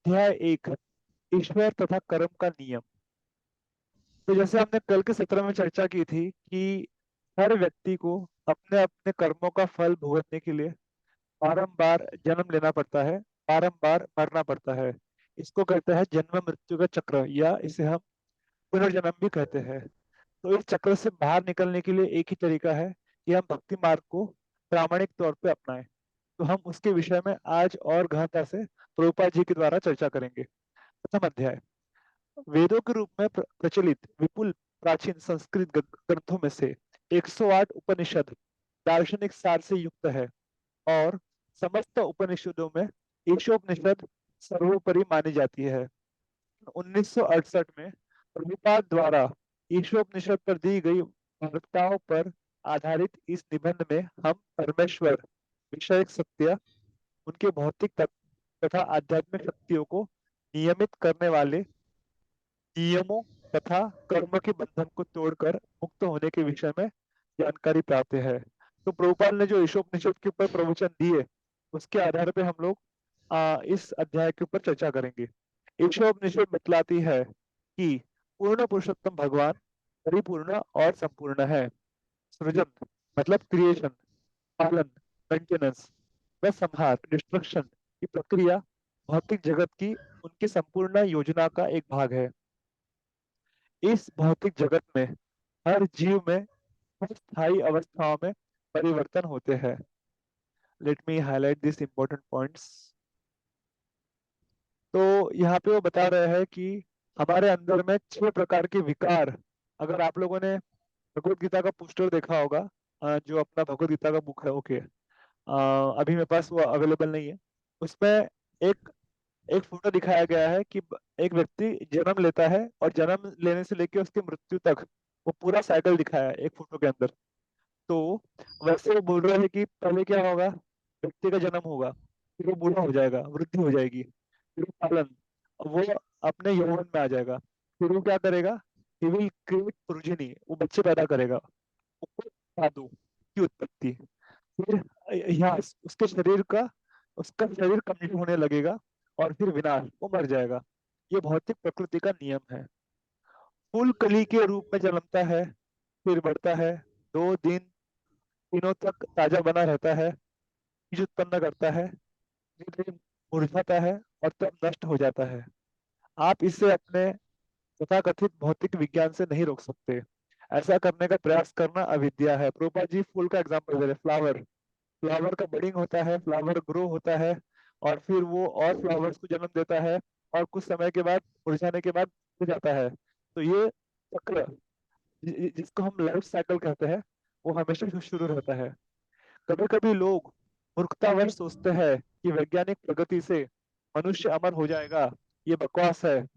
अध्याय 1, ईश्वर तथा कर्म का नियम। तो जैसे हमने कल के सत्र में चर्चा की थी कि हर व्यक्ति को अपने अपने कर्मों का फल भुगतने के लिए बारंबार जन्म लेना पड़ता है, बारंबार मरना पड़ता है। इसको कहते हैं जन्म मृत्यु का चक्र, या इसे हम पुनर्जन्म भी कहते हैं। तो इस चक्र से बाहर निकलने के लिए एक ही तरीका है कि हम भक्ति मार्ग को प्रामाणिक तौर पे अपनाएं। तो हम उसके विषय में आज और गहनता से प्रभुपाद जी के द्वारा चर्चा करेंगे। प्रथम अध्याय। वेदों के रूप में प्रचलित विपुल प्राचीन संस्कृत ग्रंथों में से 108 उपनिषद दार्शनिक सार से युक्त है, और समस्त उपनिषदों में ईशोपनिषद सर्वोपरि मानी जाती है। 1968 में प्रभुपाद द्वारा ईशोपनिषद पर दी गई वार्ताओं पर आधारित इस निबंध में हम परमेश्वर, विषयक सत्य, उनके भौतिक तत्व तथा आध्यात्मिक शक्तियों को नियमित करने वाले नियमों तथा कर्म के बंधन को तोड़कर मुक्त होने के विषय में जानकारी प्राप्त है। तो प्रभुपाद ने जो ईशोपनिषद के ऊपर प्रवचन दिए, उसके आधार पे हम लोग इस अध्याय के ऊपर चर्चा करेंगे। ईशोपनिषद बतलाती है कि पूर्ण पुरुषोत्तम भगवान परिपूर्ण और संपूर्ण है। सृजन मतलब क्रिएशन, पालन मेंटेनेंस व संहार डिस्ट्रक्शन की प्रक्रिया भौतिक जगत की उनकी संपूर्ण योजना का एक भाग है। इस भौतिक जगत में हर जीव में स्थायी अवस्थाओं में परिवर्तन होते हैं। Let me highlight this important points. तो यहाँ पे वो बता रहे हैं कि हमारे अंदर में 6 प्रकार के विकार, अगर आप लोगों ने भगवत गीता का पोस्टर देखा होगा, जो अपना भगवत गीता का बुक है, ओके, अभी मेरे पास वो अवेलेबल नहीं है। उसमें एक एक फोटो दिखाया गया है कि एक व्यक्ति जन्म लेता है और जन्म लेने से लेकर उसकी मृत्यु तक वो पूरा साइकिल दिखाया है एक फोटो के अंदर। तो वैसे वो बोल रहे हैं कि पहले क्या होगा, व्यक्ति का जन्म होगा, फिर वो बूढ़ा हो जाएगा, वृद्धि हो जाएगी, फिर वो पालन, वो अपने यौवन में आ जाएगा, फिर वो क्या करेगा, ही विल क्रिएट प्रोजेनी, वो बच्चे पैदा करेगा, वो साधु की उत्पत्ति, फिर यहाँ उसका शरीर कमजोर होने लगेगा, और फिर विनाश, वो मर जाएगा। ये भौतिक प्रकृति का नियम है। फूल कली के रूप में जन्मता है, फिर बढ़ता है, 2 दिन दिनों तक ताजा बना रहता है, बीज उत्पन्न करता है, धीरे धीरे मुरझाता है और तब नष्ट हो जाता है। आप इसे अपने तथाकथित भौतिक विज्ञान से नहीं रोक सकते। ऐसा करने का प्रयास करना अविद्या है। प्रभुपाद जी फूल का एग्जाम्पल दे रहे, फ्लावर, फ्लावर का बडिंग होता है, फ्लावर ग्रो होता है, और फिर वो और फ्लावर्स को जन्म देता है, और कुछ समय के बाद मुरझाने के बाद हो जाता है। तो ये चक्र जिसको हम लाइफ साइकिल कहते हैं, वो हमेशा से शुरू रहता है। कभी कभी लोग मूर्खतावश सोचते हैं कि वैज्ञानिक प्रगति से मनुष्य अमर हो जाएगा। ये बकवास है।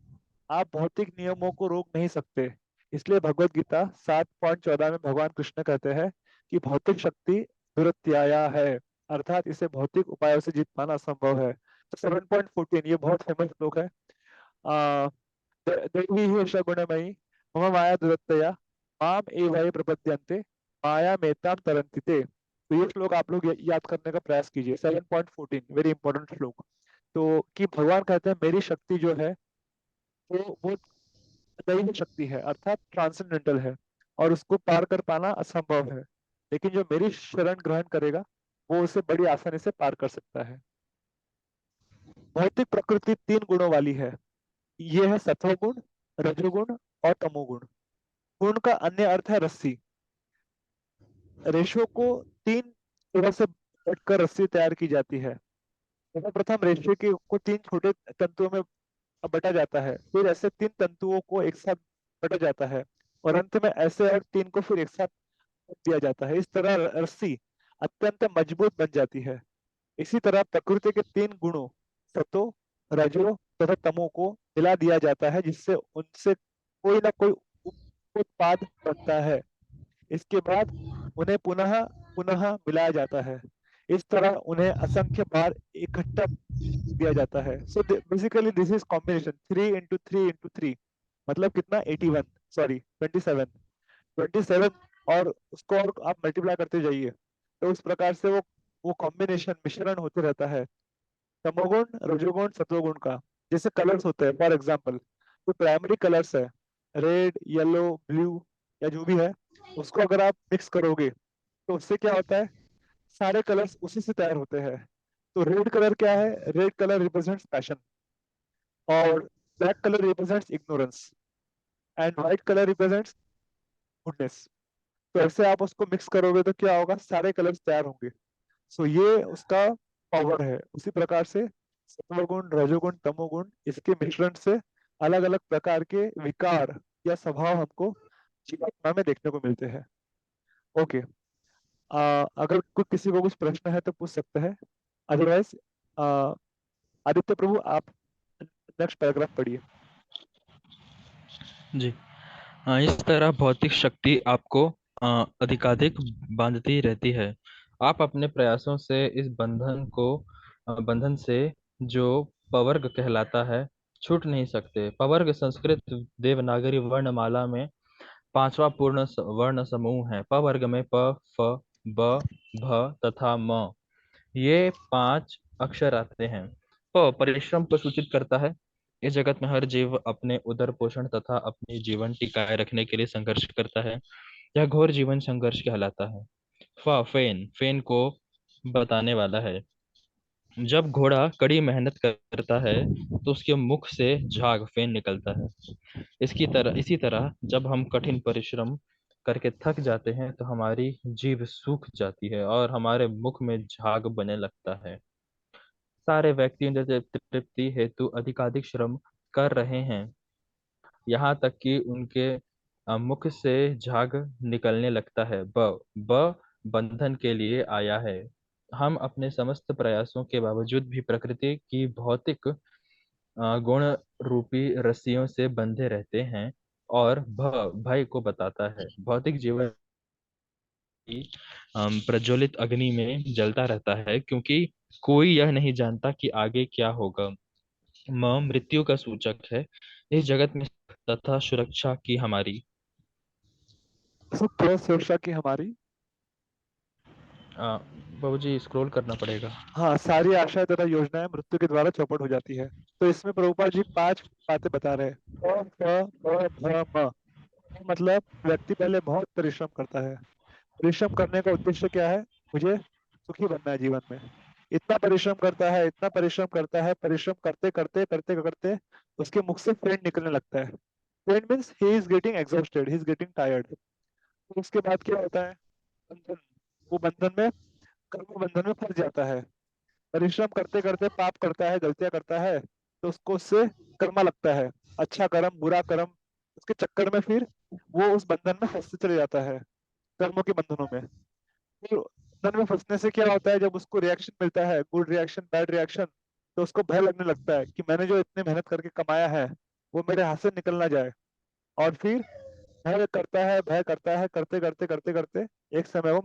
आप भौतिक नियमों को रोक नहीं सकते। इसलिए भगवत गीता 7.14 में भगवान कृष्ण कहते हैं कि भौतिक शक्ति दुरत्याया है, अर्थात इसे भौतिक उपायों से जीत पाना असंभव है। तो 7.14 ये बहुत फेमस श्लोक है। आ, दैवी ही एषा गुणमयी मम माया दुरत्यया माम एवं प्रपद्यन्ते माया मेताम तरन्ति ते। तो ये श्लोक आप लोग याद करने का प्रयास कीजिए। 7.14 वेरी इंपॉर्टेंट श्लोक। तो कि भगवान कहते हैं मेरी शक्ति जो है वो दैवी शक्ति है, अर्थात ट्रांसेंडेंटल है, और उसको पार कर पाना असंभव है। लेकिन जो मेरी शरण ग्रहण करेगा वो उसे बड़ी आसानी से पार कर सकता है। भौतिक प्रकृति 3 गुणों वाली है। ये है सत्वगुण, रजोगुण और तमोगुण। गुण का अन्य अर्थ है रस्सी। रेशों को 3 तरह से कटकर रस्सी तैयार की जाती है। सर्वप्रथम रेशे के को 3 छोटे तंतुओं में बटा जाता है, फिर ऐसे 3 तंतुओं को एक साथ बटा जाता है, और अंत में ऐसे और 3 को फिर एक साथ दिया जाता है। इस तरह रस्सी अत्यंत मजबूत बन जाती है। इसी तरह प्रकृति के 3 गुणों सतो, रजो तथा तमो को मिला दिया जाता है, जिससे उनसे कोई ना कोई उत्पाद बनता है। इसके बाद उन्हें पुनः पुनः मिलाया जाता है। इस तरह उन्हें असंख्य बार इकट्ठा दिया जाता है। So basically this is combination 3 into 3 into 3, मतलब कितना, 81, सॉरी 27, और उसको और आप मल्टीप्लाई करते जाइए। तो उस प्रकार से वो कॉम्बिनेशन मिश्रण होते रहता है तमोगुण रजोगुण सत्वगुण का। जैसे कलर्स होते हैं, फॉर एग्जाम्पल जो प्राइमरी कलर्स है, रेड, येलो, ब्लू या जो भी है, उसको अगर आप मिक्स करोगे तो उससे क्या होता है, सारे कलर्स उसी से तैयार होते हैं। तो रेड कलर क्या है, रेड कलर रिप्रेजेंट्स पैशन, और black colour represents ignorance, and white colour represents goodness. तो ऐसे आप उसको मिक्स करोगे तो क्या होगा, सारे कलर्स तैयार होंगे। सो ये उसका पावर है। उसी प्रकार से सत्वगुण, रजोगुण, तमोगुण, इसके मिश्रण से अलग अलग प्रकार के विकार या स्वभाव हमको जीवात्मा में देखने को मिलते हैं। ओके। अगर किसी को कुछ प्रश्न है तो पूछ सकते हैं, अदरवाइज आदित्य प्रभु आप नेक्स्ट पैराग्राफ पढ़िए। जी। इस तरह भौतिक शक्ति आपको अधिकाधिक बांधती रहती है। आप अपने प्रयासों से इस बंधन से जो पवर्ग कहलाता है छूट नहीं सकते। पवर्ग संस्कृत देवनागरी वर्णमाला में पांचवा पूर्ण वर्ण समूह है। पवर्ग में प, फ, ब, भ तथा म, ये पांच अक्षर आते हैं। प परिश्रम को सूचित करता है। इस जगत में हर जीव अपने उदर पोषण तथा अपनी जीवन टिकाए रखने के लिए संघर्ष करता है। यह घोर जीवन संघर्ष कहलाता है। फेन, फेन को बताने वाला है। जब घोड़ा कड़ी मेहनत करता है तो उसके मुख से झाग फेन निकलता है। इसी तरह जब हम कठिन परिश्रम करके थक जाते हैं तो हमारी जीभ सूख जाती है और हमारे मुख में झाग बनने लगता है। सारे व्यक्ति इंद्रिय तृप्ति हेतु अधिकाधिक श्रम कर रहे हैं, यहाँ तक कि उनके मुख से झाग निकलने लगता है। ब बंधन के लिए आया है। हम अपने समस्त प्रयासों के बावजूद भी प्रकृति की भौतिक गुण रूपी रस्सियों से बंधे रहते हैं। और भय को बताता है। भौतिक जीवन की प्रज्वलित अग्नि में जलता रहता है, क्योंकि कोई यह नहीं जानता कि आगे क्या होगा। मृत्यु का सूचक है। इस जगत में तथा सुरक्षा की हमारी सुख प्लस सुरक्षा की हमारी, बाबूजी स्क्रॉल करना पड़ेगा। हाँ, सारी आशाएं तथा योजनाएं मृत्यु के द्वारा चौपट हो जाती है। तो इसमें प्रभुपाद जी 5 बातें बता रहे हैं। मतलब व्यक्ति पहले बहुत परिश्रम करता है। परिश्रम करने का उद्देश्य क्या है, मुझे सुखी बनना है जीवन में। इतना परिश्रम करता है, इतना परिश्रम करता है, परिश्रम करते करते करते करते उसके मुख से फेंट निकलने लगता है। फेंट means he is getting exhausted, he is getting tired. तो उसके बाद क्या होता है, बंधन। वो बंधन में, कर्म बंधन में फंस जाता है। परिश्रम करते करते पाप करता है, गलतियां करता है, तो उसको उससे कर्मा लगता है, अच्छा कर्म बुरा कर्म। उसके चक्कर में फिर वो उस बंधन में फंसते चले जाता है, कर्मों के बंधनों में। फिर बंधन में फंसने से क्या होता है, जब उसको रिएक्शन मिलता है, गुड रिएक्शन, बैड रिएक्शन, तो उसको भय लगने लगता है कि मैंने जो इतने मेहनत करके कमाया है वो मेरे हाथ से निकल ना जाए। और फिर भय करता है, भय करता है, करते करते करते करते एक समय वो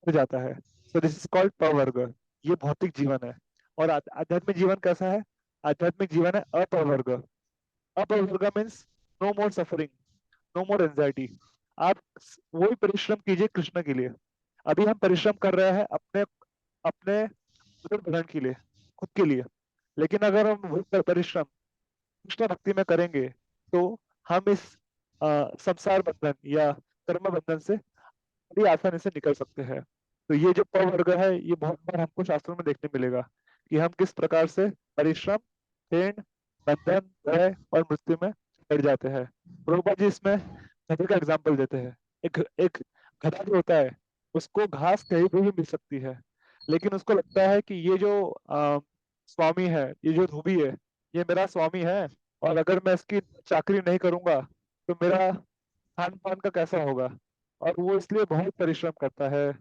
मर जाता है। सो दिस इज कॉल्ड पवर्ग। ये भौतिक जीवन है। और आध्यात्मिक जीवन कैसा है, आध्यात्मिक जीवन है अपवर्ग। अपवर्ग मीन्स नो मोर सफरिंग, नो मोर एंजाइटी। आप वही परिश्रम कीजिए कृष्ण के लिए। अभी हम परिश्रम कर रहे हैं अपने अपने उदर भरण के लिए, खुद के लिए। लेकिन अगर हम वही परिश्रम कृष्ण भक्ति में करेंगे तो हम इस संसार बंधन या कर्म बंधन से बड़ी आसानी से निकल सकते हैं। तो ये जो पवर्ग है, ये बहुत बार हमको शास्त्रों में देखने मिलेगा कि हम किस प्रकार से परिश्रम, पेन, बंधन, भय और मृत्यु में पड़ जाते हैं। प्रभुपाद जी इसमें गधे का एग्जाम्पल देते हैं। एक एक गधा जो होता है, उसको घास कहीं भी मिल सकती है, लेकिन उसको लगता है कि ये जो स्वामी है, ये जो धोबी है, ये मेरा स्वामी है, और अगर मैं इसकी चाकरी नहीं करूंगा तो मेरा खान पान का कैसा होगा। और वो इसलिए बहुत परिश्रम करता है,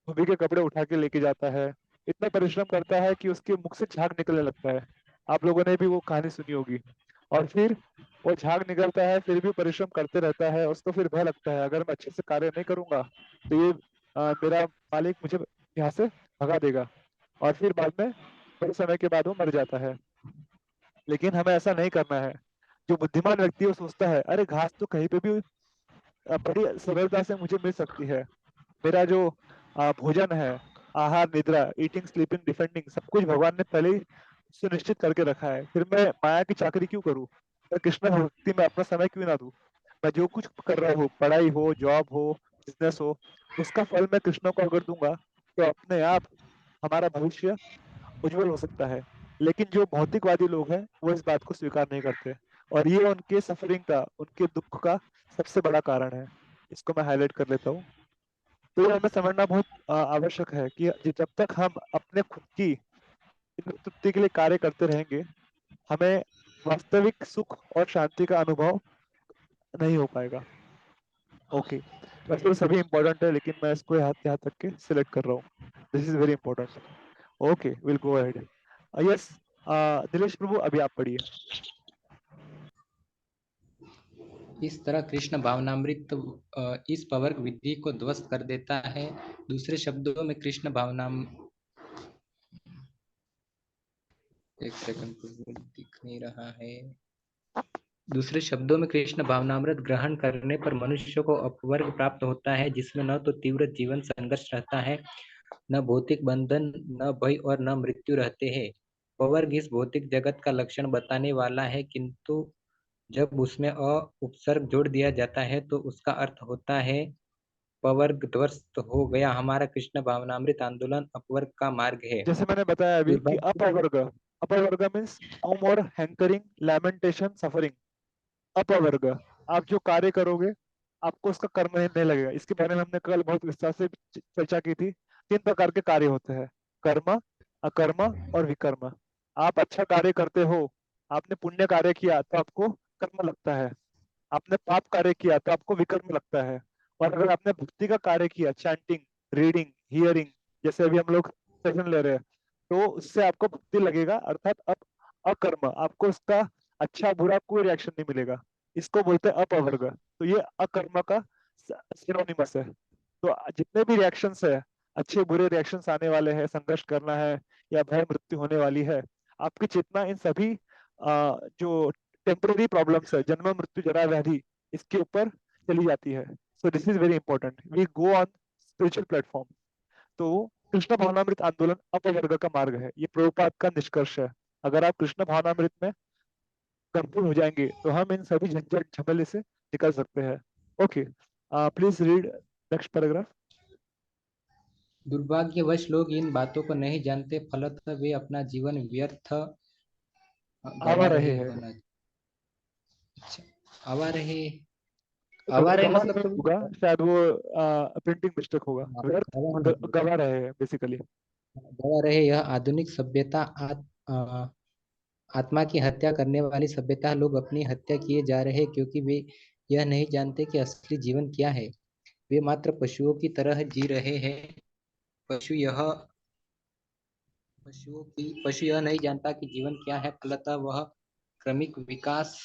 धोबी के कपड़े उठा के लेके जाता है, इतना परिश्रम करता है कि उसके मुख से झाग निकलने लगता है। आप लोगों ने भी वो कहानी सुनी होगी। और फिर वो झाग निकलता है, फिर भी परिश्रम करते रहता है। उसको फिर भय लगता है, अगर मैं अच्छे से कार्य नहीं करूंगा तो ये मेरा मालिक मुझे यहाँ से भगा देगा। और फिर बाद में थोड़े समय के बाद वो मर जाता है। लेकिन हमें ऐसा नहीं करना है। जो बुद्धिमान व्यक्ति है वो सोचता है, अरे घास तो कहीं पे भी बड़ी सरलता से मुझे मिल सकती है। मेरा जो भोजन है, आहार निद्रा, ईटिंग स्लीपिंग डिफेंडिंग, सब कुछ भगवान ने पहले ही सुनिश्चित करके रखा है, फिर मैं माया की चाकरी क्यों करूँ? मैं कृष्ण भक्ति में अपना समय क्यों ना दूं? मैं जो कुछ कर रहा हूँ, पढ़ाई हो, जॉब हो, बिजनेस हो, उसका फल मैं कृष्ण को अगर दूंगा तो अपने आप हमारा भविष्य उज्जवल हो सकता है। लेकिन जो भौतिकवादी लोग हैं वो इस बात को स्वीकार नहीं करते, और ये उनके सफरिंग का, उनके दुख का सबसे बड़ा कारण है। इसको मैं हाईलाइट कर लेता हूँ। तो ये हमें समझना बहुत आवश्यक है कि जब तक हम अपने खुद की तृप्ति के लिए कार्य करते रहेंगे, हमें वास्तविक सुख और शांति का अनुभव नहीं हो पाएगा। ओके, वैसे तो सभी इंपॉर्टेंट है, लेकिन मैं इसको यहाँ तक के सिलेक्ट कर रहा हूँ। This is very important. Okay, will go ahead. Yes, Dilesh Prabhu, अभी आप पढ़िए। इस तरह कृष्ण भावनामृत इस पवर्ग विधि को ध्वस्त कर देता है। दूसरे शब्दों में कृष्ण भावनाम एक सेकंड, दिख नहीं रहा है। दूसरे शब्दों में कृष्ण भावनामृत ग्रहण करने पर मनुष्य को अपवर्ग प्राप्त होता है, जिसमें न तो तीव्र जीवन संघर्ष रहता है, न भौतिक बंधन, न भय और न मृत्यु रहते हैं। पवर्ग इस भौतिक जगत का लक्षण बताने वाला है, किंतु जब उसमें अ उपसर्ग जोड़ दिया जाता है तो उसका अर्थ होता है पवर्ग ध्वस्त हो गया। हमारा कृष्ण भावनामृत आंदोलन अपवर्ग का मार्ग है। जैसे मैंने बताया अभी कि दुर्भाग्य अपवर्ग, अपवर्ग मीन्स नो मोर हैंकरिंग, लैमेंटेशन, सफरिंग। अपवर्ग, आप जो कार्य करोगे आपको उसका कर्म नहीं लगेगा। इसके बारे में हमने कल बहुत विस्तार से चर्चा की थी। तीन प्रकार के कार्य होते हैं: कर्म, अकर्म और विकर्म। आप अच्छा कार्य करते हो, आपने पुण्य कार्य किया तो आपको कर्म लगता है, आपने पाप कार्य किया तो आपको विकर्म लगता है। और अगर आपने भक्ति का कार्य किया, चैंटिंग, रीडिंग, हियरिंग, जैसे अभी हम लोग सेशन ले रहे हैं, तो उससे आपको भक्ति लगेगा, अर्थात अकर्म, आपको उसका अच्छा बुरा कोई रिएक्शन नहीं मिलेगा। इसको बोलते हैं अपवर्ग। तो ये अकर्म का सिनोनिमस है। तो जितने भी रिएक्शंस है, अच्छे बुरे रिएक्शंस आने वाले हैं, संघर्ष करना है या भय मृत्यु होने वाली है, आपकी चेतना इन सभी जो टेम्पररी प्रॉब्लम्स है, जन्म मृत्यु जरा व्याधि, इसके ऊपर चली जाती है। So this is very important, we go on spiritual platform. तो कृष्ण भावनामृत आंदोलन अपवर्ग का मार्ग है, ये प्रभुपाद का निष्कर्ष है। अगर आप कृष्ण भावनामृत में कंट्रोल हो जाएंगे तो हम इन सभी झंझट झमेले से निकल सकते हैं। Okay, please read next paragraph. दुर्भाग्यवश लोग इन बातों को नहीं जानते, फलतः वे अपना जीवन व्यर्थ आवा गवा रहे रहे हैं। होना। अच्छा, आवा रहे, आवा रहे गवा मतलब नहीं होगा, शायद वो प्रिंटिंग मिस्टेक होगा। व्यर्थ गवा होना चाहिए। गवा रहे हैं बेसिकली। गवा रहे, यह आधुनिक सभ्यता आत्मा की हत्या करने वाली सभ्यता। लोग अपनी हत्या किए जा रहे हैं क्योंकि वे यह नहीं जानते कि असली जीवन क्या है। वे मात्र पशुओं की तरह जी रहे हैं। पशु यह पशु यह नहीं जानता कि जीवन क्या है, फलतः वह क्रमिक विकास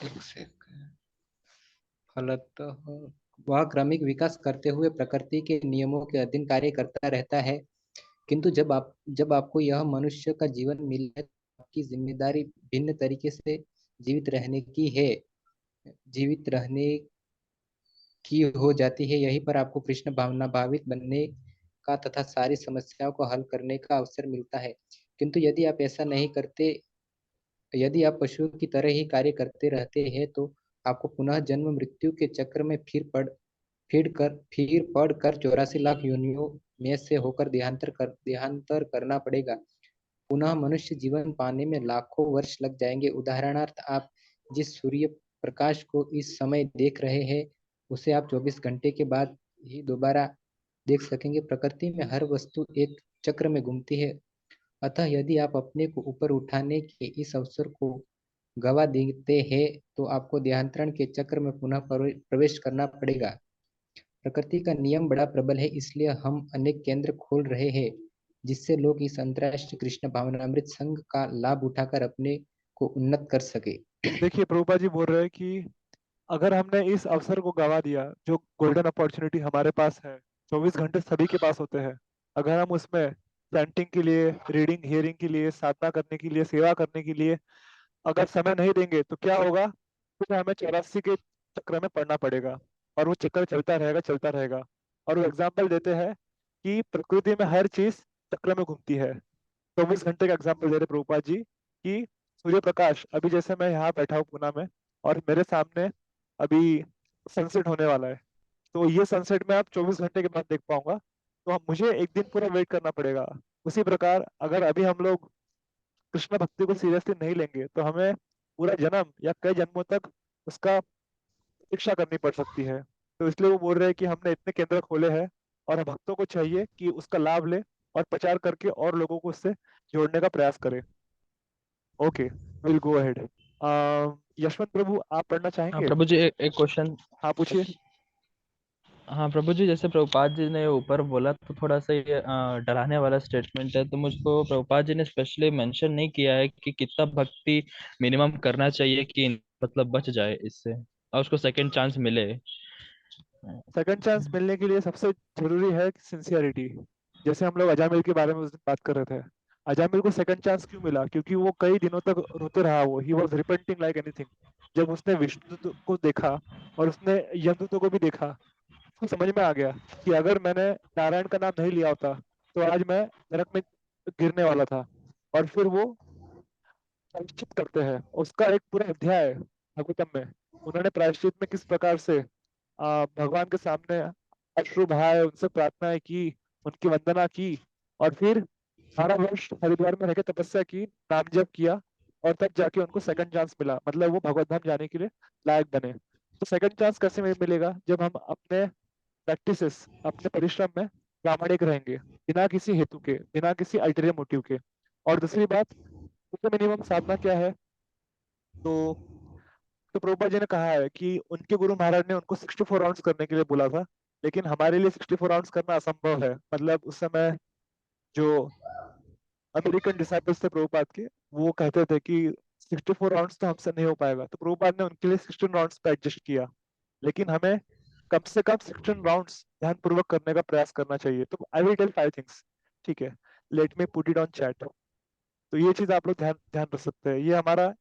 एक सेकंड फलतः वह क्रमिक विकास करते हुए प्रकृति के नियमों के अधीन कार्य करता रहता है। किंतु जब आपको यह मनुष्य का जीवन मिला है, तो आपकी जिम्मेदारी भिन्न तरीके से जीवित रहने की है, जीवित रहने की हो जाती है। यहीं पर आपको कृष्ण भावना भावित बनने का तथा सारी समस्याओं को हल करने का अवसर मिलता है। किंतु यदि आप ऐसा नहीं करते, यदि आप पशुओं की तरह ही कार्य करते रहते हैं, तो आपको पुनः जन्म मृत्यु के चक्र में फिर पढ़ कर 84 लाख योनियों में से होकर देहांतर करना पड़ेगा। पुनः मनुष्य जीवन पाने में लाखों वर्ष लग जाएंगे। उदाहरणार्थ, आप जिस सूर्य प्रकाश को इस समय देख रहे हैं, उसे आप 24 घंटे के बाद ही दोबारा देख सकेंगे। प्रकृति में हर वस्तु एक चक्र में घूमती है। अतः यदि आप अपने को ऊपर उठाने के इस अवसर को गवा देते हैं, तो आपको देहांतरण के चक्र में पुनः प्रवेश करना पड़ेगा। प्रकृति का नियम बड़ा प्रबल है, इसलिए हम अनेक केंद्र खोल रहे हैं, जिससे लोग इस अंतर्राष्ट्रीय कृष्ण भावनामृत संघ का लाभ उठाकर अपने को उन्नत कर सके। देखिए, प्रभुपा जी बोल रहे हैं कि अगर हमने इस अवसर को गवा दिया, जो गोल्डन अपॉर्चुनिटी हमारे पास है, 24 घंटे सभी के पास होते हैं, अगर हम उसमें चैंटिंग के लिए, रीडिंग हियरिंग के लिए, साधना करने के लिए, सेवा करने के लिए अगर समय नहीं देंगे तो क्या होगा? फिर हमें 84 के चक्र में पड़ना पड़ेगा, और वो चक्कर चलता रहेगा, चलता रहेगा। और वो एग्जाम्पल देते हैं कि प्रकृति में हर चीज चक्र में घूमती है। 24 घंटे का एग्जाम्पल दे रहे प्रभुपाद जी कि सूर्य प्रकाश, अभी जैसे मैं यहाँ बैठा हूँ पुणे में और मेरे सामने अभी सनसेट होने वाला है, तो ये सनसेट मैं अब 24 घंटे के बाद देख पाऊंगा, तो हम मुझे एक दिन पूरा वेट करना पड़ेगा। उसी प्रकार अगर अभी हम लोग कृष्ण भक्ति को सीरियसली नहीं लेंगे तो हमें पूरा जन्म या कई जन्मों तक उसका प्रतीक्षा करनी पड़ सकती है। तो इसलिए वो बोल रहे हैं कि हमने इतने केंद्र खोले हैं और हम भक्तों को चाहिए कि उसका लाभ ले और प्रचार करके और लोगों को उससे जोड़ने का प्रयास करें। Okay, will go ahead. Yashwant Prabhu, आप पढ़ना हाँ चाहेंगे? प्रभु जी, एक क्वेश्चन। हाँ, पूछिए। हाँ प्रभु जी, जैसे प्रभुपाद जी ने ऊपर बोला तो थोड़ा सा ये डराने वाला स्टेटमेंट है, तो मुझको प्रभुपाद जी ने स्पेशली मेंशन नहीं किया है कि कितना भक्ति मिनिमम करना चाहिए कि मतलब बच जाए इससे और उसको सेकंड चांस मिले। सेकंड चांस मिलने के लिए सबसे जरूरी है सिंसियरिटी। जैसे हम लोग अजामिल के बारे में उस दिन बात कर रहे थे। अजामिल को सेकंड चांस क्यों मिला? क्योंकि वो कई दिनों तक रोते रहा, वो he was repenting like anything. जब उसने विष्णु को देखा और उसने यमदूतों को भी देखा, उसको समझ में आ गया कि अगर मैंने नारायण का नाम नहीं लिया होता तो आज मैं नरक में गिरने वाला था। और फिर वो प्रायश्चित करते हैं, उसका एक पूरा अध्याय है भागवतम में। उन्होंने प्रायश्चित में किस प्रकार से भगवान के सामने अश्रु बहाए, उनसे प्रार्थनाएं की, उनकी वंदना की, और फिर 12 वर्ष हरिद्वार में रहकर तपस्या की, नाम जप किया, और तब जाके उनको सेकंड चांस मिला, मतलब वो भगवत धाम जाने के लिए लायक बने। तो सेकंड चांस कैसे मिलेगा? जब हम अपने प्रैक्टिसेस, अपने परिश्रम में प्रामाणिक रहेंगे, बिना किसी हेतु के, बिना किसी अल्टीरियर मोटिव के। और दूसरी बात, मिनिमम साधना क्या है? तो प्रभुपाद जी ने कहा है कि उनके गुरु महाराज ने उनको 64 राउंड्स करने के लिए बोला था, लेकिन हमारे लिए 64 राउंड्स करना असंभव है। मतलब उस समय जो अमेरिकन डिसाइपल्स थे प्रभुपाद के, वो कहते थे कि 64 राउंड्स तो हमसे नहीं हो पाएगा, तो प्रभुपाद ने उनके लिए 16 राउंड्स पे एडजस्ट किया। लेकिन हमें कम से कम 16 राउंड्स ध्यानपूर्वक करने का प्रयास करना चाहिए। तो आई विल टेल 5 थिंग्स, ठीक है? Let me put it on chat. तो ये चीज आप लोग ध्यान ध्यान रख सकते हैं। ये हमारा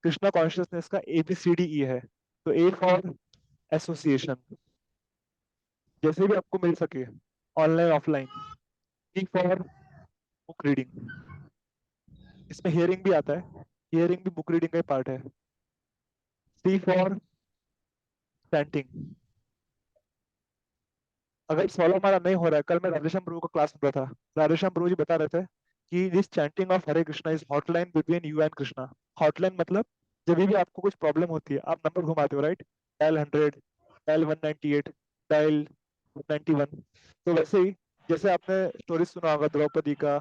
कृष्णा कॉन्शियसनेस का ABCDE है। तो ए फॉर एसोसिएशन, जैसे भी आपको मिल सके, online offline. Be for book reading, इसमें हियरिंग भी आता है, हियरिंग भी बुक रीडिंग का पार्ट है। सी फॉर चैंटिंग। अगर 16 माला नहीं हो रहा है, कल मैं राधेश्याम प्रभु का क्लास सुन रहा था, राधेश्याम प्रभु जी बता रहे थे कि this chanting of Hare Krishna is hotline between you and Krishna. Hotline मतलब जब भी आपको कुछ प्रॉब्लम होती है, आप नंबर घुमाते हो, राइट? Dial 100, dial 198, dial 191। तो वैसे ही, जैसे आपने स्टोरी सुना होगा द्रौपदी का,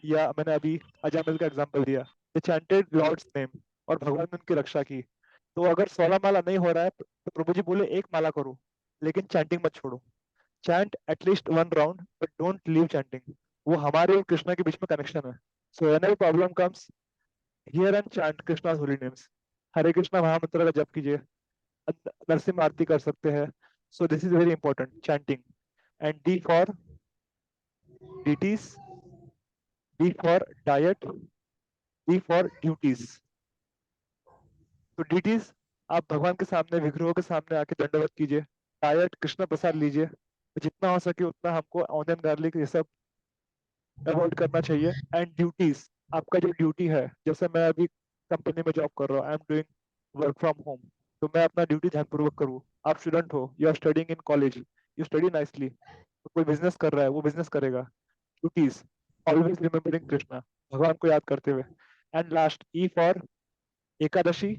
या मैंने अभी अजामिल का एग्जाम्पल दिया, दे चैंटेड लॉर्ड्स नेम और भगवान ने उनकी रक्षा की। तो अगर 16 माला नहीं हो रहा है तो प्रभु जी बोले एक माला करो, लेकिन चैंटिंग मत छोड़ो। Chant at least 1 round, but don't leave chanting. वो हमारे और कृष्णा के बीच में कनेक्शन है। So whenever problem comes, hear and chant Krishna's holy names. Hare Krishna महामंत्र का जप कीजिए, नरसिम्हा आरती कर सकते हैं। So this is very important, chanting. And D for deities, D for diet, D for duties. तो डीटीज, आप भगवान के सामने, विग्रहों के सामने आके दंडवत कीजिए। डाइट, कृष्ण प्रसाद लीजिए। तो जितना हो सके उतना हमको ऑनियन गार्लिक ये सब अवॉइड करना चाहिए। एंड ड्यूटीज, आपका जो ड्यूटी है, जैसे मैं अभी कंपनी में जॉब कर रहा हूँ, I am doing work from home, तो मैं अपना ड्यूटी ध्यानपूर्वक करूँ। आप स्टूडेंट हो, you are studying in college, you study nicely. तो कोई बिजनेस कर रहा है, वो बिजनेस करेगा। ड्यूटीज, ऑलवेज रिमेम्बरिंग कृष्णा, भगवान को याद करते हुए। And last, E for Ekadashi,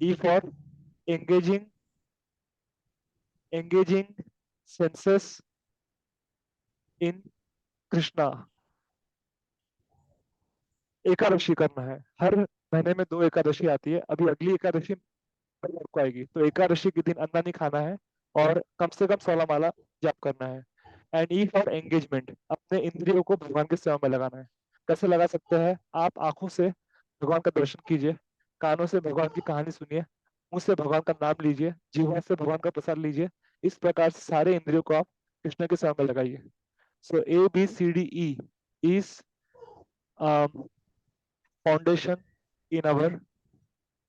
E for engaging, engaging senses in Krishna. Ekadashi करना है, हर महीने में 2 एकादशी आती है। अभी अगली एकादशी मंगलवार को आएगी, तो एकादशी के दिन अन्ना नहीं खाना है और कम से कम 16 माला जप करना है। एंड ई फॉर एंगेजमेंट, अपने इंद्रियों को भगवान की सेवा में लगाना है। कैसे लगा सकते हैं? आप आंखों से भगवान का दर्शन कीजिए, कानों से भगवान की कहानी सुनिए, मुंह से भगवान का नाम लीजिए, जीवा से भगवान का प्रसाद लीजिए। इस प्रकार से सारे इंद्रियों को आप कृष्ण की सेवा में लगाइए। सो ABCDE is foundation in our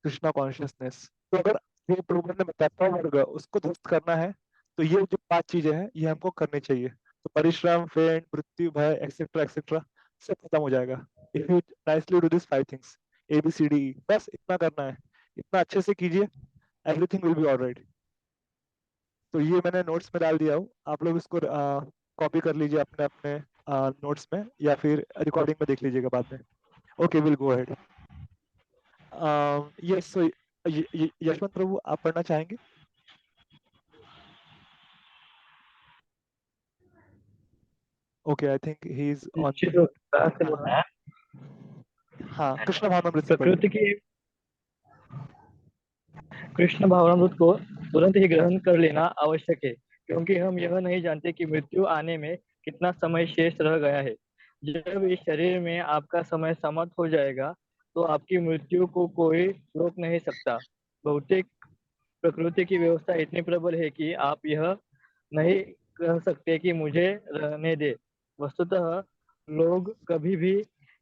Krishna consciousness. तो अगर जो प्रभु ने बताया वर्ग उसको ध्वस्त करना है, तो ये जो 5 चीजें हैं ये हमको करनी चाहिए। तो परिश्रम, फेंट, मृत्यु, भय, एक्सेट्रा एक्सेट्रा सब खत्म हो जाएगा। If you nicely do this 5 things, ABCDE, बस इतना करना है, इतना अच्छे से कीजिए, एवरीथिंग विल बी ऑलराइट। तो ये मैंने नोट्स में डाल दिया हूँ, आप लोग इसको कॉपी कर लीजिए अपने अपने नोट्स में, या फिर रिकॉर्डिंग में देख लीजिएगा बाद में। Okay, will go ahead. Yes, so Yashwant Prabhu, आप पढ़ना चाहेंगे? Okay, I think he is on निश्चित म्यूट। रूप से बोलना है। हाँ, कृष्ण भावनामृत से पढ़िए। प्रकृति की कृष्ण भावनामृत को तुरंत ही ग्रहण कर लेना आवश्यक है, क्योंकि हम यह नहीं जानते कि मृत्यु आने में कितना समय शेष रह गया है। जब इस शरीर में आपका समय समाप्त हो जाएगा, तो आपकी मृत्यु को कोई रोक नहीं सकता। भौतिक प्रकृति की व्यवस्था इतनी प्रबल है कि आप यह नहीं कह सकते कि मुझे रहने दे। वस्तुतः लोग कभी भी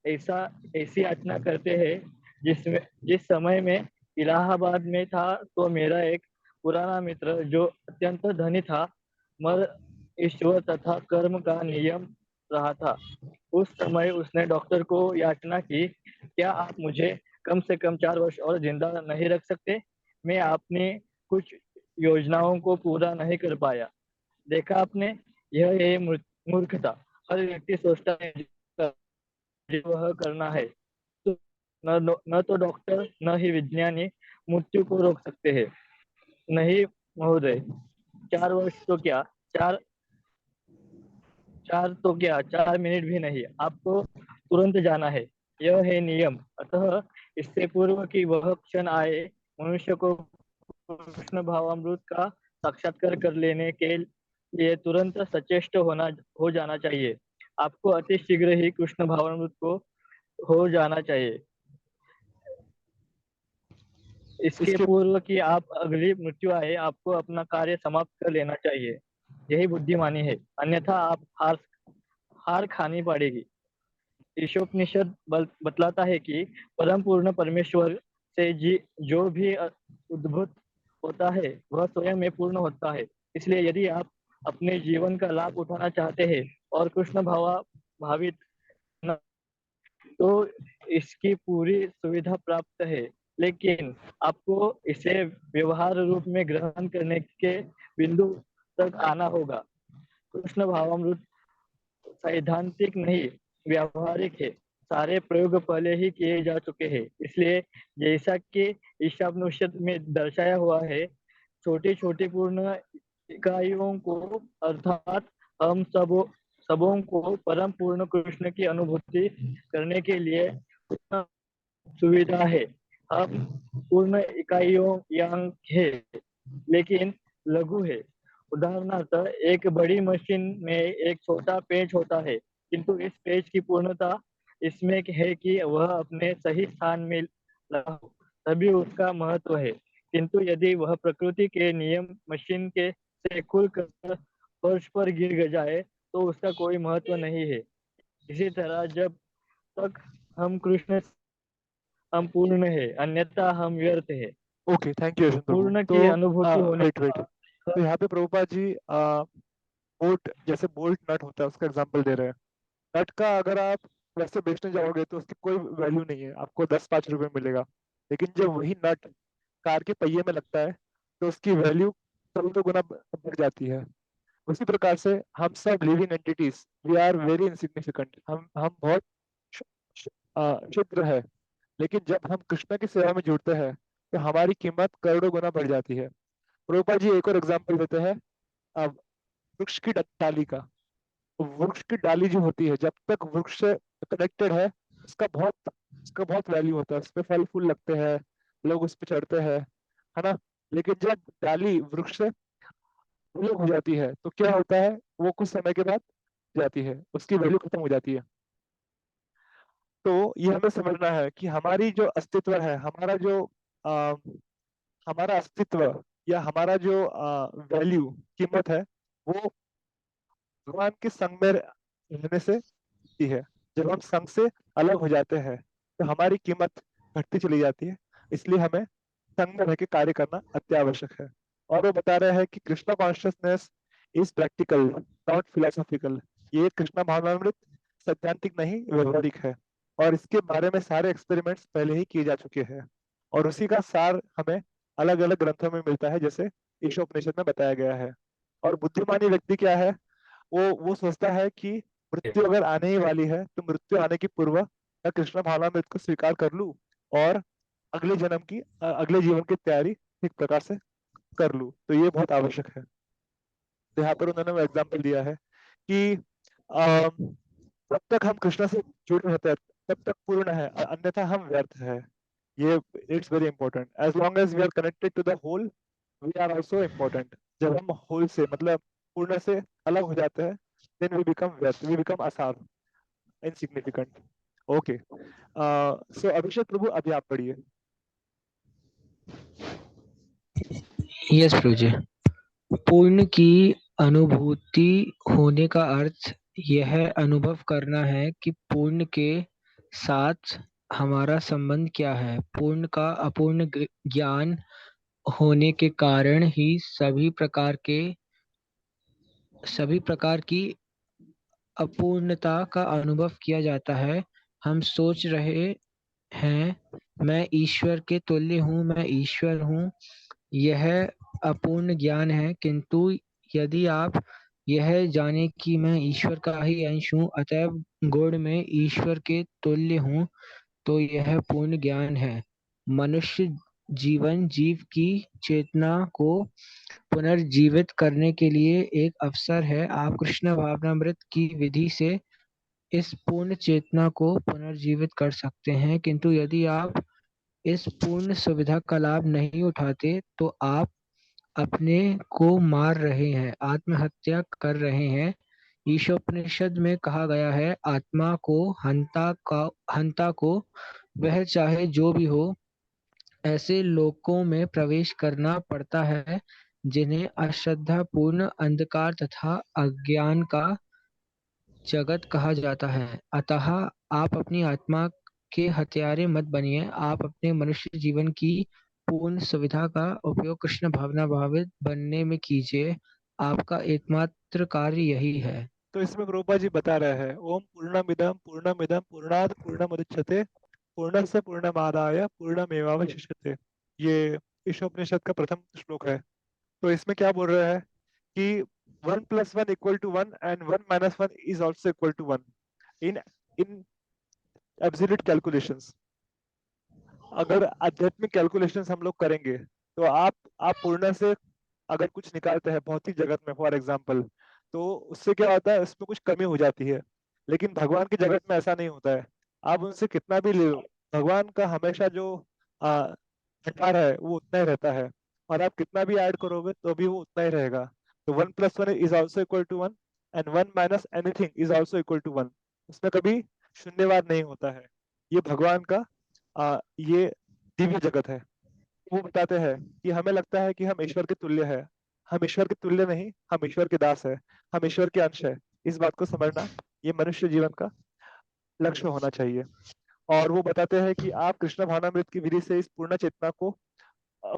ऐसी याचना करते हैं। जिस समय में इलाहाबाद में था, तो मेरा एक पुराना मित्र जो अत्यंत धनी था, मर ईश्वर तथा कर्म का नियम रहा था। उस समय उसने डॉक्टर को याचना की, क्या आप मुझे कम से कम 4 वर्ष और जिंदा नहीं रख सकते? मैं अपनी कुछ योजनाओं को पूरा नहीं कर पाया। देखा आपने, यह है मूर्खता। हर व्यक्ति सोचता है जो वह करना है, तो न तो डॉक्टर न ही विज्ञानी मृत्यु को रोक सकते हैं। नहीं महोदय, 4 वर्ष तो क्या, चार चार तो क्या, 4 मिनट भी नहीं। आपको तुरंत जाना है, यह है नियम। अतः इससे पूर्व कि वह क्षण आए, मनुष्य को कृष्ण भावामृत का साक्षात्कार कर लेने के लिए तुरंत सचेष्ट हो जाना चाहिए। आपको अति शीघ्र ही कृष्ण भावामृत को हो जाना चाहिए, इसके इसके पूर्व कि आप अगली मृत्यु आए। आपको अपना कार्य समाप्त कर लेना चाहिए, यही बुद्धिमानी है। अन्यथा आप हार खानी पड़ेगी। ईशोपनिषद बतलाता है कि परम पूर्ण परमेश्वर से जो भी उद्भूत होता है, वह स्वयं में पूर्ण होता है। इसलिए यदि आप अपने जीवन का लाभ उठाना चाहते हैं और कृष्ण भावित न, तो इसकी पूरी सुविधा प्राप्त है। लेकिन आपको इसे व्यवहार रूप में ग्रहण करने के बिंदु तक आना होगा। कृष्ण भावामृत सैद्धांतिक नहीं, व्यावहारिक है। सारे प्रयोग पहले ही किए जा चुके हैं। इसलिए जैसा कि ईशापनिषद में दर्शाया हुआ है, छोटी छोटी पूर्ण इकाइयों को, अर्थात हम सबों को परम पूर्ण कृष्ण की अनुभूति करने के लिए सुविधा है। हम पूर्ण इकाइयों यांग है, लेकिन लघु है। उदाहरणार्थ, एक बड़ी मशीन में एक छोटा पेच होता है, किंतु इस पेच की पूर्णता इसमें है कि वह अपने सही स्थान में लगा हो, तभी उसका महत्व है। किंतु यदि वह प्रकृति के नियम मशीन के से खुलकर फर्श पर गिर जाए, तो उसका कोई महत्व नहीं है। इसी तरह जब तक हम कृष्ण हम पूर्ण है, अन्यथा हम व्यर्थ है। ओके, थैंक यू यशवंत प्रभु। पूर्ण तो की अनुभूति होने वेट वेट, तो यहाँ पे प्रभुपाद जी बोल्ट, जैसे बोल्ट नट होता है उसका एग्जांपल दे रहे हैं। नट का अगर आप वैसे बेचने जाओगे तो उसकी कोई वैल्यू नहीं है, आपको 10-5 रुपए मिलेगा। लेकिन जब वही नट कार के पहिए में लगता है तो उसकी वैल्यू करोड़ों गुना बढ़ जाती है। उसी प्रकार से हम सब living entities, we are very insignificant, हम बहुत क्षुद्र है। लेकिन जब हम कृष्ण की सेवा में जुड़ते हैं तो हमारी कीमत करोड़ों गुना बढ़ जाती है। प्रभुपाद जी एक और एग्जांपल देते हैं, अब वृक्ष की डाली का। तो वृक्ष की डाली जो होती है, जब तक वृक्ष से कनेक्टेड है, उसका बहुत उसका बहुत वैल्यू होता है, उस पे फल फूल लगते हैं, लोग उस पे चढ़ते हैं, है ना। लेकिन जब डाली वृक्ष से अलग हो जाती है तो क्या होता है, वो कुछ समय के बाद जाती है, उसकी वैल्यू खत्म हो जाती है। तो ये हमें समझना है कि हमारी जो अस्तित्व है, हमारा अस्तित्व या हमारा जो वैल्यू, कीमत है, वो भगवान के संग में रहने से होती है। जब हम संग से अलग हो जाते हैं तो हमारी कीमत घटती चली जाती है। इसलिए हमें संग में रह के कार्य करना अत्यावश्यक है। और वो बता रहे हैं कि Krishna consciousness is practical not philosophical. ये कृष्णा भावनामृत सैद्धांतिक नहीं व्यवहारिक है, और इसके बारे में सारे एक्सपेरिमेंट्स पहले ही किए जा चुके हैं, और उसी का सार हमें अलग अलग ग्रंथों में मिलता है, जैसे ईशोपनिषद में बताया गया है। और बुद्धिमानी व्यक्ति क्या है, वो सोचता है कि मृत्यु अगर आने ही वाली है तो मृत्यु आने की पूर्व मैं कृष्ण भावनामृत को स्वीकार कर लूं, और अगले जन्म की अगले जीवन की तैयारी ठीक प्रकार से कर लूं। तो ये बहुत आवश्यक है। तो यहाँ पर उन्होंने एग्जाम्पल दिया है कि जब तक हम कृष्ण से जुड़े रहते हैं तब तक पूर्ण है, अन्यथा हम व्यर्थ है। ये it's very important. As long as we are connected to the whole we are also important. जब हम होल से मतलब पूर्ण से अलग हो जाते हैं, देन वी बिकम व्यर्थ, वी बिकम असार, इनसिग्निफिकेंट। ओके, सो अभिषेक प्रभु अभी आप पढ़िए। यस प्रभु जी। पूर्ण की अनुभूति होने का अर्थ यह अनुभव करना है कि पूर्ण के साथ हमारा संबंध क्या है। पूर्ण का अपूर्ण ज्ञान होने के कारण ही सभी प्रकार की अपूर्णता का अनुभव किया जाता है। हम सोच रहे हैं मैं ईश्वर के तुल्य हूँ, मैं ईश्वर हूँ। यह अपूर्ण ज्ञान है, किंतु यदि आप यह जाने कि मैं ईश्वर का ही अंश हूँ, अतएव गुण में ईश्वर के तुल्य हूँ, तो यह पूर्ण ज्ञान है। मनुष्य जीवन जीव की चेतना को पुनर्जीवित करने के लिए एक अवसर है। आप कृष्ण भावनामृत की विधि से इस पूर्ण चेतना को पुनर्जीवित कर सकते हैं, किंतु यदि आप इस पूर्ण सुविधा का लाभ नहीं उठाते तो आप अपने को मार रहे हैं, आत्महत्या कर रहे हैं। ईशोपनिषद में कहा गया है, आत्मा को हंता को वह चाहे जो भी हो ऐसे लोकों में प्रवेश करना पड़ता है जिन्हें अश्रद्धापूर्ण अंधकार तथा अज्ञान का जगत कहा जाता है। अतः आप अपनी आत्मा के हत्यारे मत बनिए। आप अपने मनुष्य जीवन की पूर्ण सुविधा का उपयोग कृष्ण भावना भावित बनने में कीजिए। आपका एकमात्र कार्य यही है। तो इसमें प्रभुपाद जी बता रहे हैं, ओम पूर्णमिदम पूर्णात् पूर्णमुदच्यते पूर्णस्य पूर्णमादाय पूर्णमेवावशिष्यते। ये ईशोपनिषद का प्रथम श्लोक है। तो इसमें क्या बोल रहे हैं कि 1+1 = 1 and 1 - 1 is also equal to 1 in in absolute calculations. अगर आध्यात्मिक कैलकुलेशंस हम लोग करेंगे तो आप पूर्ण से अगर कुछ निकालते हैं भौतिक जगत में फॉर एग्जांपल, तो उससे क्या होता है, उसमें कुछ कमी हो जाती है। लेकिन भगवान की जगत में ऐसा नहीं होता है। आप उनसे कितना भी ले लो, भगवान का हमेशा जो भंडार है वो उतना ही रहता है, और आप कितना भी ऐड करोगे तो भी वो उतना ही रहेगा। तो 1+1 is also equal to 1 and 1 minus anything is also equal to 1। उसमें कभी शून्यवाद नहीं होता है। ये भगवान का ये दिव्य जगत है। वो बताते हैं कि हमें लगता है कि हम ईश्वर के तुल्य है। हम ईश्वर के तुल्य नहीं, हम ईश्वर के दास है, हम ईश्वर के अंश है। इस बात को समझना ये मनुष्य जीवन का लक्ष्य होना चाहिए। और वो बताते हैं कि आप कृष्ण भावनामृत की विधि से इस पूर्ण चेतना को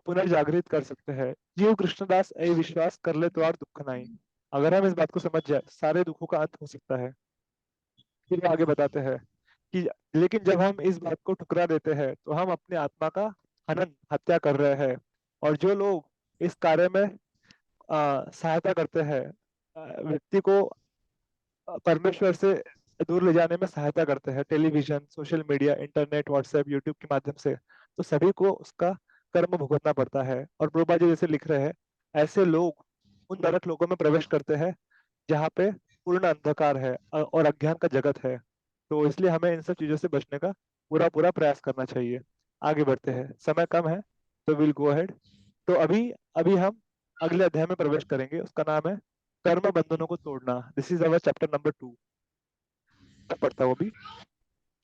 पुनर्जागृत कर सकते हैं। जीव कृष्णदास ए विश्वास कर ले तो और दुख नहीं। अगर हम इस बात को समझ जाए सारे दुखों का अंत हो सकता है। फिर वो आगे बताते हैं कि लेकिन जब हम इस बात को ठुकरा देते हैं तो हम अपनी आत्मा का हनन हत्या कर रहे हैं। और जो लोग इस कार्य में सहायता करते हैं, व्यक्ति को परमेश्वर से दूर ले जाने में सहायता करते हैं, television, social media, internet, WhatsApp, YouTube के माध्यम से, तो सभी को उसका कर्म भुगतना पड़ता है। और प्रभुपाद जी जैसे लिख रहे हैं, ऐसे लोग उन नरक लोकों में प्रवेश करते हैं जहाँ पे पूर्ण अंधकार है और अज्ञान का जगत है। तो इसलिए हमें इन सब चीजों से बचने का पूरा पूरा प्रयास करना चाहिए। आगे बढ़ते हैं, समय कम है तो विल गो अहेड। तो अभी अभी हम अगले अध्याय में प्रवेश करेंगे, उसका नाम है कर्म बंधनों को तोड़ना। This is our chapter number 2। पढ़ता वो भी,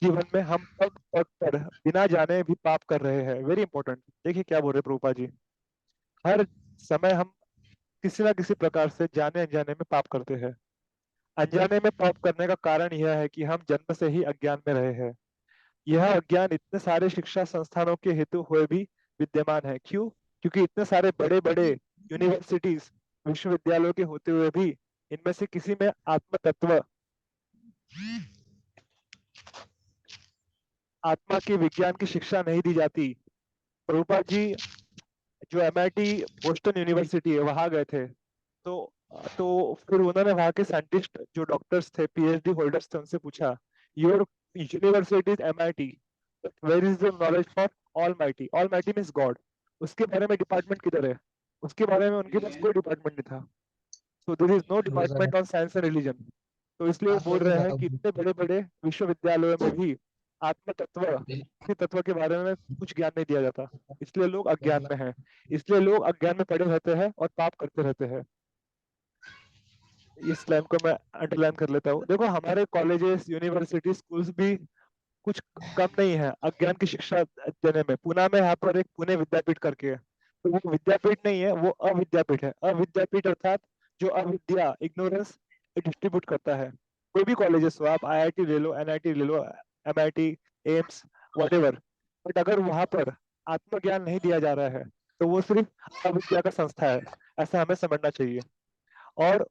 जीवन में हम पग पग पर बिना जाने भी पाप कर रहे हैं। Very important. देखिए क्या बोल रहे प्रभुपाद जी, हर समय हम किसी ना किसी प्रकार से जाने अनजाने में पाप करते हैं। अनजाने में पाप करने का कारण यह है कि हम जन्म से ही अज्ञान में रहे हैं। यह अज्ञान इतने सारे शिक्षा संस्थानों के हेतु हुए भी विद्यमान है। क्यों? क्योंकि इतने सारे बड़े बड़े यूनिवर्सिटीज विश्वविद्यालयों के होते हुए भी इनमें से किसी में आत्म तत्व, आत्मा के विज्ञान की शिक्षा नहीं दी जाती। प्रभुपाद जी जो MIT बोस्टन यूनिवर्सिटी है वहां गए थे, तो तो फिर उन्होंने वहां के साइंटिस्ट जो डॉक्टर्स थे, PhD होल्डर्स थे, उनसे पूछा, your university is MIT, where is the knowledge for almighty? Almighty means God, उसके बारे में डिपार्टमेंट किधर है? उसके बारे में उनके पास कोई डिपार्टमेंट नहीं था। So there is no department on science and religion. तो इसलिए वो बोल रहे हैं कि इतने बड़े बड़े विश्वविद्यालयों में भी आत्म तत्व के तत्व के बारे में कुछ ज्ञान नहीं दिया जाता। इसलिए लोग अज्ञान में हैं, इसलिए लोग अज्ञान में पड़े रहते हैं और पाप करते रहते हैं। इस लाइन को मैं अंडरलाइन कर लेता हूँ। देखो हमारे कॉलेजेस, यूनिवर्सिटी, स्कूल्स भी कुछ कम नहीं है अज्ञान की शिक्षा देने में। पुणे में यहाँ पर एक पुणे विद्यापीठ करके है, तो वो विद्यापीठ नहीं है, वो अविद्यापीठ है। अविद्यापीठ अर्थात जो अविद्या, इग्नोरेंस डिस्ट्रीब्यूट करता है। कोई भी कॉलेजेस हो, आप IIT ले लो, NIT ले लो, MIT, एम्स, वटेवर, बट अगर वहां पर आत्मज्ञान नहीं दिया जा रहा है तो वो सिर्फ अविद्या का संस्था है, ऐसा हमें समझना चाहिए। और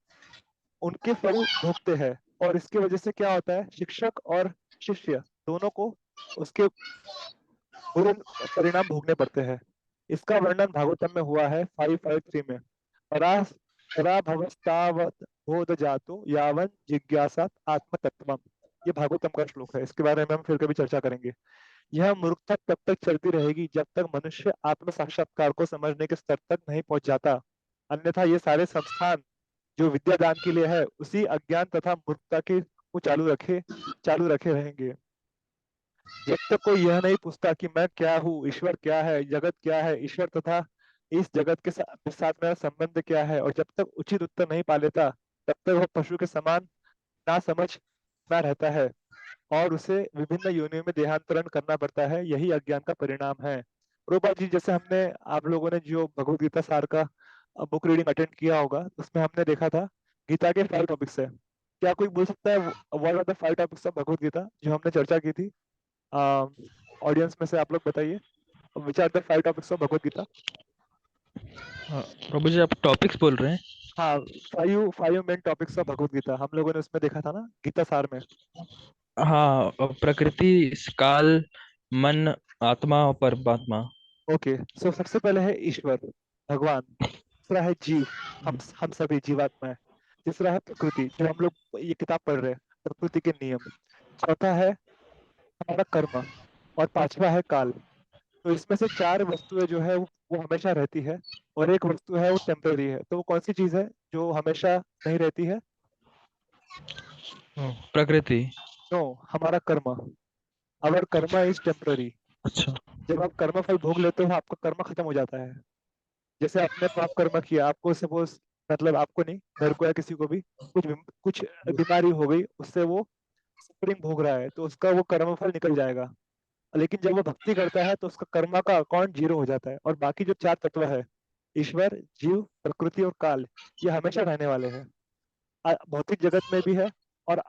उनके फल भोगते हैं, और इसकी वजह से क्या होता है, शिक्षक और शिष्य दोनों को उसके बुरे परिणाम भोगने पड़ते हैं। इसका वर्णन भागवतम में हुआ है 5:5-3 में। परास पराभवस्तावत बोध जातो यावन जिज्ञासा आत्म तत्वम। ये भागवतम का श्लोक है, इसके बारे में हम फिर कभी चर्चा करेंगे। यह मूर्खता तब तक चलती रहेगी जब तक मनुष्य आत्म साक्षात्कार को समझने के स्तर तक नहीं पहुंच जाता। अन्यथा ये सारे संस्थान जो विद्यादान के लिए है उसी अज्ञान तथा मूर्खता के को चालू रखे रहेंगे। जब तक कोई यह नहीं पूछता कि मैं क्या हूँ, ईश्वर क्या है, जगत क्या है, ईश्वर तथा इस जगत के साथ मेरा संबंध क्या है, और जब तक उचित उत्तर नहीं पा लेता, तब तक वह पशु के समान ना समझ ना रहता है और उसे विभिन्न योनियों में देहांतरण करना पड़ता है। यही अज्ञान का परिणाम है। रूपा जी, जैसे हमने, आप लोगों ने जो भगवत गीता सार का बुक रीडिंग अटेंड किया होगा, उसमें हमने देखा था गीता के 5 टॉपिक्स है। क्या कोई बोल सकता है what are the 5 topics of Bhagavad Gita जो हमने चर्चा की थी? ऑडियंस में से आप लोग बताइए, which are the 5 topics of Bhagavad Gita? हाँ, प्रभु जी आप टॉपिक्स बोल रहे हैं? हाँ, 5 main topics of Bhagavad Gita हम लोगों ने उसमें देखा था ना, गीता सार में। हाँ, प्रकृति, काल, मन, आत्मा और परमात्मा। ओके, सो सबसे पहले है ईश्वर, भगवान। दूसरा है जीव, हम सभी जीवात्मा है। तीसरा है प्रकृति, जो हम लोग ये किताब पढ़ रहे हैं, प्रकृति के नियम। चौथा है हमारा कर्म, और पांचवा है काल। तो इसमें से 4 वस्तुएं जो है वो हमेशा रहती है, और एक वस्तु है वो टेम्पररी है। तो वो कौन सी चीज है जो हमेशा नहीं रहती है? प्रकृति। नो, हमारा कर्म। अवर कर्म इज टेम्पररी। अच्छा। जब आप कर्म फल भोग लेते हो आपका कर्म खत्म हो जाता है। जैसे आपने पाप कर्म किया, आपको सपोज, मतलब आपको नहीं, घर को या किसी को भी कुछ बीमारी हो गई, उससे वो सफरिंग भोग रहा है, तो उसका वो कर्म फल निकल जाएगा। लेकिन जब वो भक्ति करता है तो उसका कर्मा का अकाउंट 0 हो जाता है। और बाकी जो 4 तत्व है, ईश्वर, जीव, प्रकृति और काल, ये हमेशा रहने वाले हैं। भौतिक जगत में भी है और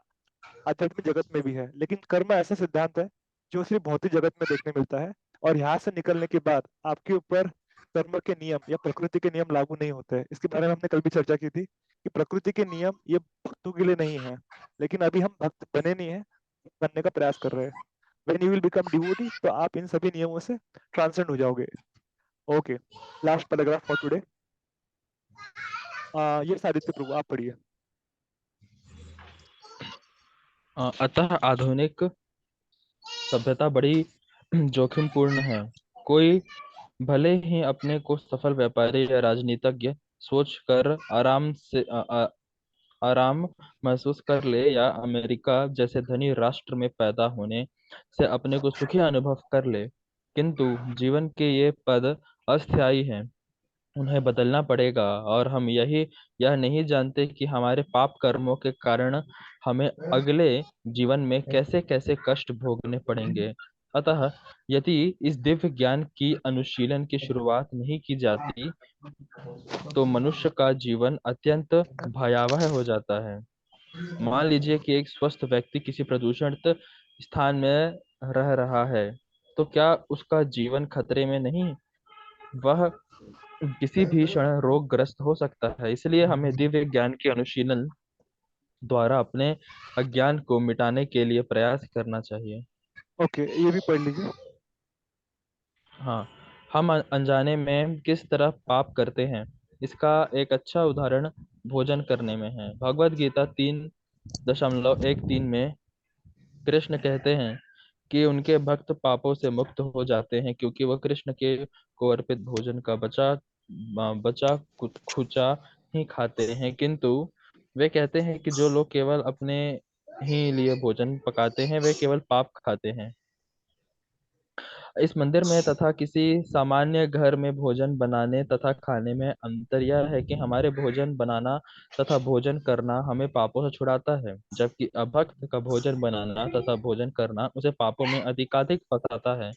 आध्यात्मिक जगत में भी है। लेकिन कर्म ऐसा सिद्धांत है जो सिर्फ भौतिक जगत में देखने मिलता है, और यहाँ से निकलने के बाद आपके ऊपर कर्म के नियम या प्रकृति के नियम लागू नहीं होते हैं। इसके बारे में हमने कल भी चर्चा की थी कि प्रकृति के नियम ये भक्तों के लिए नहीं है, लेकिन अभी हम भक्त बने नहीं है, बनने का प्रयास कर रहे हैं। When you will become devotee, तो आप इन सभी नियमों से ट्रांसेंड हो जाओगे। Okay, last paragraph for today. ये सादित्य प्रभु आप पढ़िए। अतः आधुनिक सभ्यता बड़ी जोखिमपूर्ण है। कोई भले ही अपने को सफल व्यापारी या राजनीतिज्ञ सोच कर आराम महसूस कर ले, या अमेरिका जैसे धनी राष्ट्र में पैदा होने से अपने को सुखी अनुभव कर ले, किंतु जीवन के ये पद अस्थायी हैं, उन्हें बदलना पड़ेगा। और हम यह नहीं जानते कि हमारे पाप कर्मों के कारण हमें अगले जीवन में कैसे कैसे कष्ट भोगने पड़ेंगे। अतः यदि इस दिव्य ज्ञान की अनुशीलन की शुरुआत नहीं की जाती तो मनुष्य का जीवन अत्यंत भयावह हो जाता है। मान लीजिए कि एक स्वस्थ व्यक्ति किसी प्रदूषित स्थान में रह रहा है, तो क्या उसका जीवन खतरे में नहीं? वह किसी भी क्षण रोगग्रस्त हो सकता है। इसलिए हमें दिव्य ज्ञान के अनुशीलन द्वारा अपने अज्ञान को मिटाने के लिए प्रयास करना चाहिए। ओके, ये भी पढ़ लीजिए। हाँ, हम अनजाने में किस तरह पाप करते हैं, इसका एक अच्छा उदाहरण भोजन करने में है। भगवद गीता 3.13 में कृष्ण कहते हैं कि उनके भक्त पापों से मुक्त हो जाते हैं, क्योंकि वह कृष्ण के को अर्पित भोजन का बचा बचा खुचा ही खाते हैं। किंतु वे कहते हैं कि जो लोग केवल अपने ही लिए भोजन पकाते हैं, वे केवल पाप खाते हैं। इस मंदिर में तथा किसी सामान्य घर में भोजन बनाने तथा खाने में अंतर यह है कि हमारे भोजन बनाना तथा भोजन करना हमें पापों से छुड़ाता है, जबकि अभक्त का भोजन बनाना तथा भोजन करना उसे पापों में अधिकाधिक फंसाता है।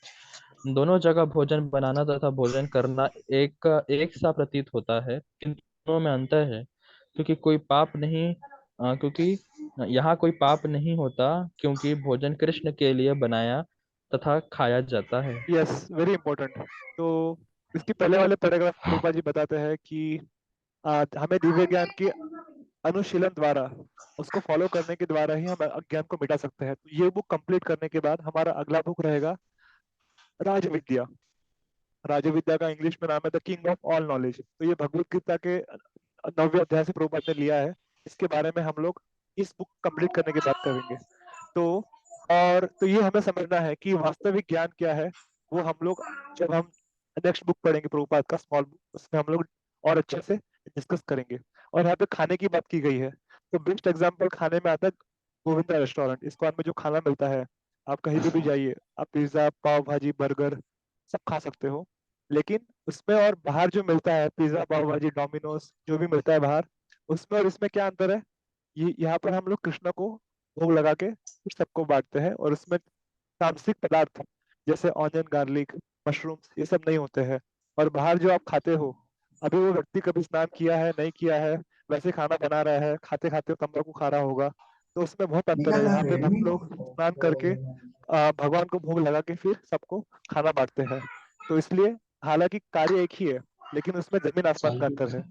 दोनों जगह भोजन बनाना तथा भोजन करना एक सा प्रतीत होता है, किंतु दोनों में अंतर है, क्योंकि कोई पाप नहीं क्योंकि यहाँ कोई पाप नहीं होता, क्योंकि भोजन कृष्ण के लिए बनाया तथा खाया जाता है। Yes, very important. तो इसके पहले वाले पैराग्राफ में प्रभुपाद जी बताते हैं कि हमें दिव्य ज्ञान के अनुशीलन द्वारा, उसको फॉलो करने के द्वारा ही हम अज्ञान को मिटा सकते हैं। तो ये बुक कंप्लीट करने के बाद हमारा अगला बुक रहेगा राजविद्या। राजविद्या का इंग्लिश में नाम है the king of all knowledge. तो ये भगवत गीता के 9वें अध्याय से प्रभुपाद ने लिया है। इसके बारे में हम लोग इस बुक कंप्लीट करने के बाद करेंगे। तो तो ये हमें समझना है कि वास्तविक ज्ञान क्या है। वो हम लोग जब हम नेक्स्ट बुक पढ़ेंगे प्रभुपाद का स्मॉल बुक, उसमें हम लोग और अच्छे से डिस्कस करेंगे। और यहाँ पे खाने की बात की गई है, तो बेस्ट एग्जांपल खाने में आता है गोविंदा रेस्टोरेंट। इसको में जो खाना मिलता है, आप कहीं पे भी जाइए, आप पिज्जा, पाव भाजी, बर्गर सब खा सकते हो। लेकिन उसमें और बाहर जो मिलता है, पिज्जा, पाव भाजी, डोमिनोज, जो भी मिलता है बाहर, उसमें और इसमें क्या अंतर है? ये यहाँ पर हम लोग कृष्ण को भोग लगा के फिर सबको बांटते हैं, और उसमें तामसिक पदार्थ जैसे ऑनियन, गार्लिक, मशरूम्स, ये सब नहीं होते हैं। और बाहर जो आप खाते हो, अभी वो व्यक्ति कभी स्नान किया है नहीं किया है, वैसे खाना बना रहा है, खाते खाते तंबाकू खा रहा होगा, तो उसमें बहुत अंतर है। यहाँ पे भक्त लोग स्नान करके भगवान को भोग लगा के फिर सबको खाना बांटते हैं। तो इसलिए हालांकि कार्य एक ही है, लेकिन उसमें जमीन आसमान का अंतर है।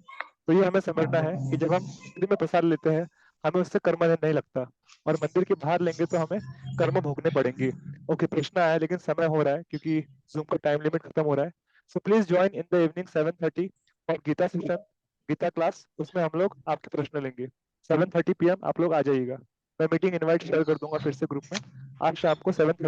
तो ये हमें समझना है कि जब हम मंदिर में प्रसाद लेते हैं, हमें उससे कर्मजन नहीं लगता, और मंदिर के बाहर लेंगे तो हमें कर्म भोगने पड़ेंगे। ओके, प्रश्न आया लेकिन समय हो रहा है क्योंकि जूम का टाइम लिमिट खत्म हो रहा है। So please join in the evening 7:30 for Gita session, Gita class. उसमें हम लोग आपके प्रश्न लेंगे। 7:30 PM आप लोग आ जाइएगा। मैं मीटिंग इनवाइट शेयर कर दूंगा फिर से ग्रुप में। आज शाम को 7:30